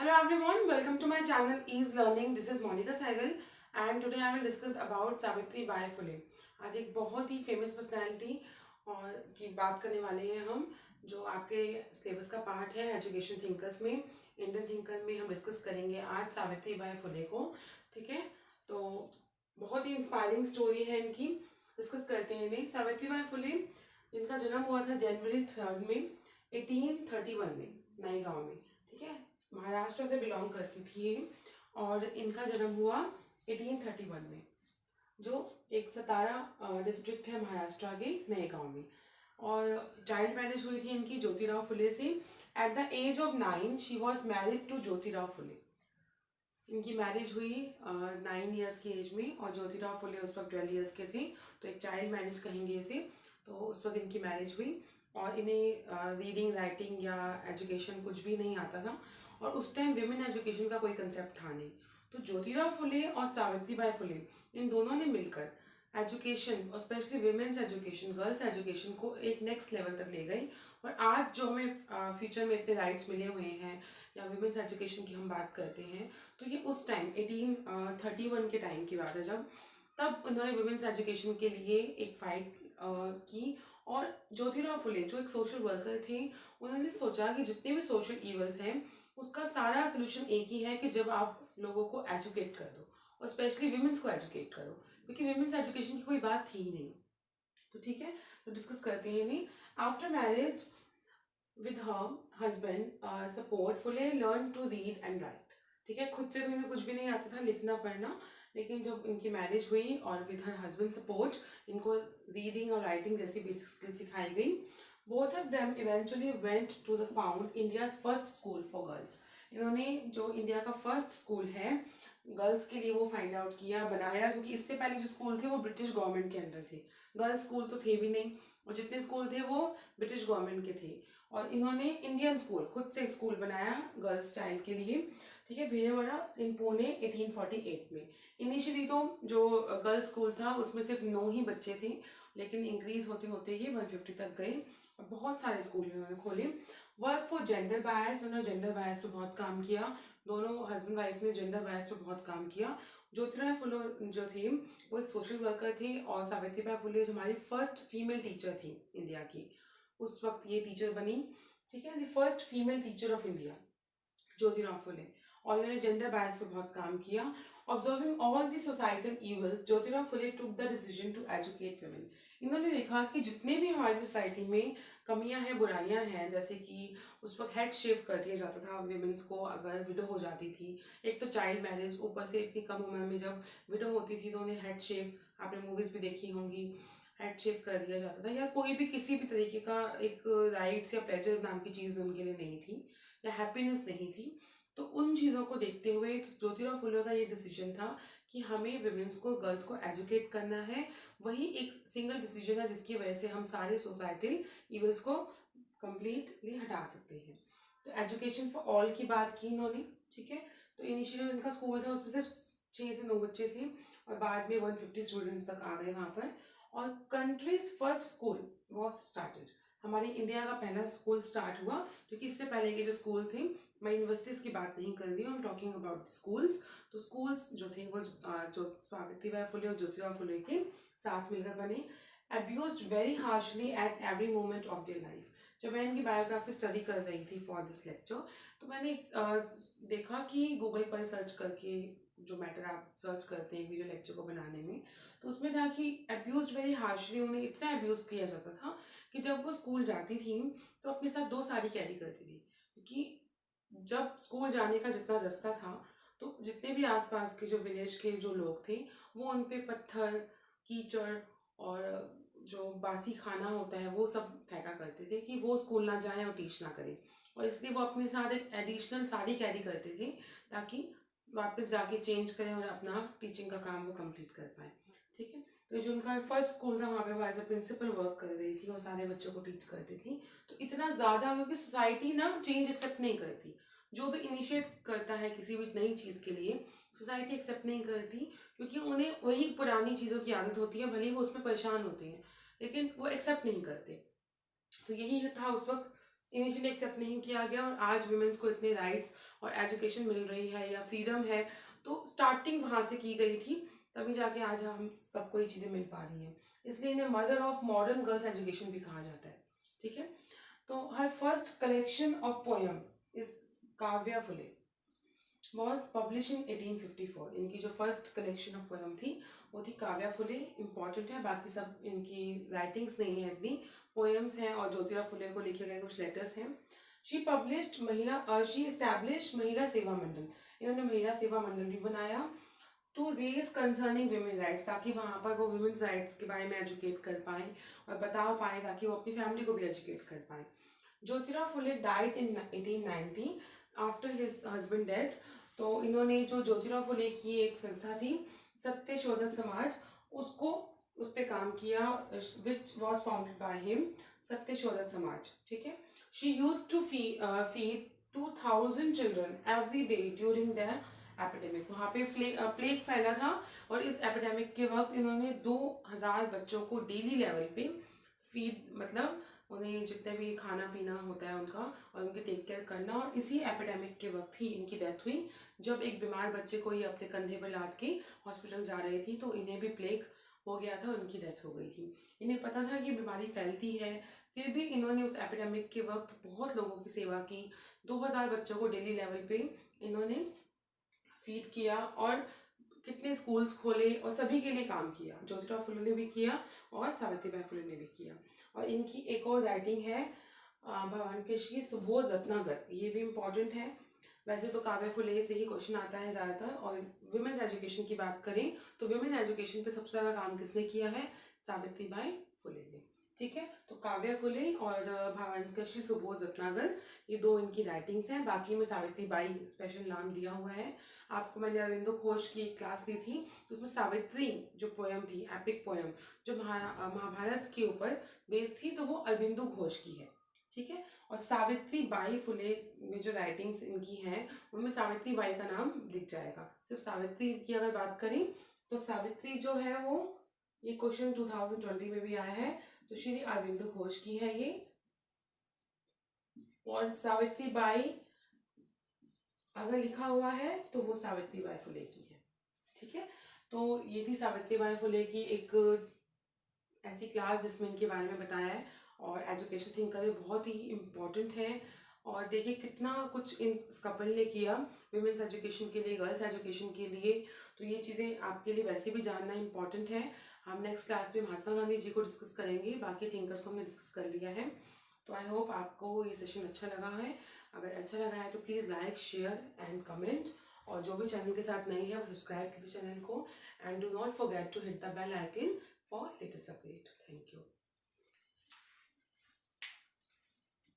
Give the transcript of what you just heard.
Hello everyone, welcome to my channel Ease Learning. This is Monica Saigal and today I will discuss about Savitri Bai Phule. आज एक बहुत ही famous personality और की बात करने वाले हैं हम, जो आपके सिलेबस का पार्ट है एजुकेशन थिंकर्स में. इंडियन थिंकर में हम डिस्कस करेंगे आज सावित्री बाई फुले को. ठीक है, तो बहुत ही इंस्पायरिंग स्टोरी है इनकी, डिस्कस करते हैं इन्हें. सावित्री बाई फुले, इनका जन्म हुआ था जनवरी 3 में 1831 में नए गांव में. ठीक है, महाराष्ट्र से बिलोंग करती थी ये, और इनका जन्म हुआ 1831 में, जो एक सतारा डिस्ट्रिक्ट है महाराष्ट्र के नए गांव में. और चाइल्ड मैरिज हुई थी इनकी ज्योतिराव फुले से. At the age of 9 she was married to Jyotirao Phule. इनकी मैरिज हुई 9 ईयर्स की एज में, और ज्योतिराव फुले उस वक्त 12 ईयर्स के थे, तो एक चाइल्ड मैरिज कहेंगे इसे. तो उस वक्त इनकी मैरिज हुई और इन्हें रीडिंग राइटिंग या एजुकेशन कुछ भी नहीं आता था, और उस टाइम विमेन एजुकेशन का कोई कंसेप्ट था नहीं. तो ज्योतिराव फुले और सावित्री बाई फुले इन दोनों ने मिलकर एजुकेशन और specially women's education, girls education को एक नेक्स्ट लेवल तक ले गई. और आज जो हमें फ्यूचर में इतने राइट्स मिले हुए हैं या विमेंस एजुकेशन की हम बात करते हैं, तो ये उस टाइम 1831 के टाइम की बात है, जब तब उन्होंने वुमेन्स एजुकेशन के लिए एक फाइट की. और ज्योतिराव फुले जो एक सोशल वर्कर थे, उन्होंने सोचा कि जितने भी सोशल इवल्स हैं उसका सारा सोल्यूशन एक ही है कि जब आप लोगों को एजुकेट कर दो, और स्पेशली विमेंस को एजुकेट करो, क्योंकि विमेंस एजुकेशन की कोई बात थी ही नहीं. तो ठीक है, तो डिस्कस करते हैं नहीं. After marriage with her husband support, Phule learn to read and write. ठीक है, खुद से तो इन्हें कुछ भी नहीं आता था लिखना पढ़ना, लेकिन जब इनकी मैरिज हुई और विद हर हस्बैंड सपोर्ट इनको रीडिंग और राइटिंग जैसी बेसिक स्किल सिखाई गई. Both of them eventually went to the found India's first school for girls. इन्होंने जो इंडिया का फर्स्ट स्कूल है गर्ल्स के लिए वो फाइंड आउट किया, बनाया, क्योंकि इससे पहले जो स्कूल थे वो ब्रिटिश गवर्नमेंट के अंडर थे. गर्ल्स स्कूल तो थे भी नहीं, और जितने स्कूल थे वो ब्रिटिश गवर्नमेंट के थे. और इन्होंने इंडियन स्कूल, खुद से एक स्कूल बनाया गर्ल्स चाइल्ड के लिए. ठीक है, भीलवाड़ा इन पुणे 1848 में. इनिशियली तो जो गर्ल्स स्कूल था उसमें सिर्फ 9 ही बच्चे थे, लेकिन इंक्रीज होते होते ही 150 तक गए, और बहुत सारे स्कूल इन्होंने खोले. वर्क फॉर जेंडर बायस, उन्होंने जेंडर बायस पे बहुत काम किया. दोनों हस्बैंड वाइफ ने जेंडर बायस पे बहुत काम किया. ज्योतिराव फुले जो थे वो एक सोशल वर्कर थे, और सावित्री बाई फुले जो हमारी फर्स्ट फीमेल टीचर थी इंडिया की, उस वक्त ये टीचर बनी. ठीक है, the first female teacher of India Jyotirao Phule. और इन्होंने जेंडर बायस पे बहुत काम किया. Observing all the societal evils, Jyotirao Phule took the decision to educate women. इन्होंने देखा कि जितने भी हमारी सोसाइटी में कमियां हैं, बुराइयां हैं, जैसे कि उस वक्त हेड शेव कर दिया जाता था विमेंस को अगर विडो हो जाती थी. एक तो चाइल्ड मैरिज, ऊपर से इतनी कम उम्र में जब विडो होती थी तो उन्हें हेड शेव, आपने मूवीज भी देखी होंगी, हेड शेव कर दिया जाता था. या कोई भी किसी भी तरीके का एक राइट्स या प्लेजर नाम की चीज़ उनके लिए नहीं थी, या हैप्पीनेस नहीं थी. तो उन चीज़ों को देखते हुए ज्योतिराव फुले का ये डिसीजन था कि हमें विमेंस को, गर्ल्स को एजुकेट करना है. वही एक सिंगल डिसीजन है जिसकी वजह से हम सारे सोसाइटल इवल्स को कंप्लीटली हटा सकते हैं. तो एजुकेशन फॉर ऑल की बात की इन्होंने. ठीक है, तो इनिशियली इनका स्कूल था उसमें सिर्फ 6 से 9 बच्चे थे, और बाद में 150 स्टूडेंट्स तक आ गए वहाँ पर. और countries first school was started, हमारी इंडिया का पहला स्कूल स्टार्ट हुआ, क्योंकि इससे पहले के जो स्कूल थे, मैं यूनिवर्सिटीज़ की बात नहीं कर रही हूँ, I am talking about schools. तो स्कूल्स जो थे वो जो सावित्री बाई फुले और ज्योतिराव फुले के साथ मिलकर बने. Abused very harshly at every moment of their life. जब मैं इनकी बायोग्राफी स्टडी कर रही थी फॉर दिस लेक्चर, तो मैंने देखा कि गूगल पर सर्च करके, जो मैटर आप सर्च करते हैं वीडियो लेक्चर को बनाने में, तो उसमें था कि अब्यूज वेरी हार्शली, उन्हें इतना अब्यूज किया जाता था कि जब वो स्कूल जाती थी तो अपने साथ 2 साड़ी कैरी करती थी, क्योंकि जब स्कूल जाने का जितना रास्ता था तो जितने भी आसपास के जो विलेज के जो लोग थे वो उन पे पत्थर, कीचड़ और जो बासी खाना होता है वो सब फेंका करते थे कि वो स्कूल ना जाएं और टीच ना करें. और इसलिए वो अपने साथ एक एडिशनल साड़ी कैरी करते थे ताकि वापस जाके चेंज करें और अपना टीचिंग का काम वो कंप्लीट कर पाए. ठीक है, तो जो उनका फर्स्ट स्कूल था वहाँ पे वो एज अ प्रिंसिपल वर्क कर रही थी और सारे बच्चों को टीच करती थी. तो इतना ज़्यादा, क्योंकि सोसाइटी ना चेंज एक्सेप्ट नहीं करती. जो भी इनिशिएट करता है किसी भी नई चीज़ के लिए, सोसाइटी एक्सेप्ट नहीं करती, क्योंकि उन्हें वही पुरानी चीज़ों की आदत होती है, भले ही वो उसमें परेशान होते हैं, लेकिन वो एक्सेप्ट नहीं करते. तो यही था उस वक्त इनिशियली एक्सेप्ट नहीं किया गया और आज वुमेन्स को इतने राइट्स और एजुकेशन मिल रही है या फ्रीडम है, तो स्टार्टिंग वहाँ से की गई थी, तभी जाके आज हम सबको ये चीज़ें मिल पा रही हैं। इसलिए इन्हें mother of modern girls education भी कहा जाता है। ठीक है, तो her first collection of poem is Kavya Phule was publish in 1854। इनकी जो फर्स्ट कलेक्शन ऑफ पोएम थी वो थी काव्या फुले। इंपॉर्टेंट है, बाकी सब इनकी राइटिंग्स नहीं है, इतनी पोएम्स हैं और ज्योतिराव फुले को लिखे गए कुछ लेटर्स हैं। शी एस्टैब्लिश महिला सेवा मंडल। इन्होंने महिला सेवा मंडल भी बनाया to raise concerning women rights, ताकि वहाँ पर वो वीमेन्स राइट्स के बारे में एजुकेट कर पाएँ और बता पाएँ, ताकि वो अपनी फैमिली को भी एजुकेट कर पाएँ। Jyotirao Phule died in 1890 after his husband death. तो इन्होंने जो ज्योतिराव फुले की एक संस्था थी सत्य शोधक समाज, उसको उस पर काम किया, which was founded by him, Satya Shodhak Samaj. ठीक है, she used to feed 2000 children every day during the epidemic. वहाँ पे प्लेग फैला था और इस एपिडेमिक के वक्त इन्होंने 2000 बच्चों को डेली लेवल पे फीड, मतलब उन्हें जितने भी खाना पीना होता है उनका और उनकी टेक केयर करना। और इसी एपिडेमिक के वक्त ही इनकी डेथ हुई, जब एक बीमार बच्चे को ये अपने कंधे पर लाद के हॉस्पिटल जा रही थी, तो इन्हें भी प्लेग हो गया था, उनकी डेथ हो गई थी। इन्हें पता था कि बीमारी फैलती है, फिर भी इन्होंने उस एपिडेमिक के वक्त बहुत लोगों की सेवा की। 2000 बच्चों को डेली लेवल पे इन्होंने फीड किया और कितने स्कूल्स खोले और सभी के लिए काम किया। ज्योतिराव फुले ने भी किया और सावित्रीबाई फुले ने भी किया। और इनकी एक और राइटिंग है भगवान के श्री सुबोध रत्नागर, ये भी इम्पॉर्टेंट है। वैसे तो काव्या फुले से ही क्वेश्चन आता है ज़्यादातर। और वुमेन्स एजुकेशन की बात करें तो वुमेन एजुकेशन पे सबसे ज़्यादा काम किसने किया है? सावित्रीबाई फुले ने। ठीक है, तो काव्या फुले और भगवान का श्री सुबोध रत्नागर, ये दो इनकी राइटिंग्स हैं। बाकी में सावित्रीबाई स्पेशल नाम दिया हुआ है। आपको मैंने अरविंदो घोष की एक क्लास ली थी, तो उसमें सावित्री जो पोएम थी, एपिक पोएम, जो महाभारत के ऊपर बेस्ड थी, तो वो अरविंदो घोष की है। ठीक है, और सावित्रीबाई फुले में जो राइटिंग्स इनकी हैं उनमें सावित्रीबाई का नाम दिख जाएगा। सिर्फ सावित्री की अगर बात करें तो सावित्री जो है वो, ये क्वेश्चन 2020 में भी आया है, तो श्री अरविंदो घोष की है ये। और सावित्रीबाई अगर लिखा हुआ है तो वो सावित्रीबाई फुले की है। ठीक है, तो ये थी सावित्रीबाई फुले की एक ऐसी क्लास जिसमें इनके बारे में बताया है। और एजुकेशन थिंकर भी बहुत ही इम्पोर्टेंट है। और देखिए कितना कुछ इन कपल ने किया वुमेन्स एजुकेशन के लिए, गर्ल्स एजुकेशन के लिए। तो ये चीज़ें आपके लिए वैसे भी जानना इम्पॉर्टेंट है। हम नेक्स्ट क्लास में महात्मा गांधी जी को डिस्कस करेंगे, बाकी थिंकर्स को हमने डिस्कस कर लिया है। तो आई होप आपको ये सेशन अच्छा लगा है। अगर अच्छा लगा है तो please like, share and comment. और जो भी चैनल के साथ नहीं है वो सब्सक्राइब कीजिए चैनल को। And do not forget to hit the bell icon for latest update. Thank you.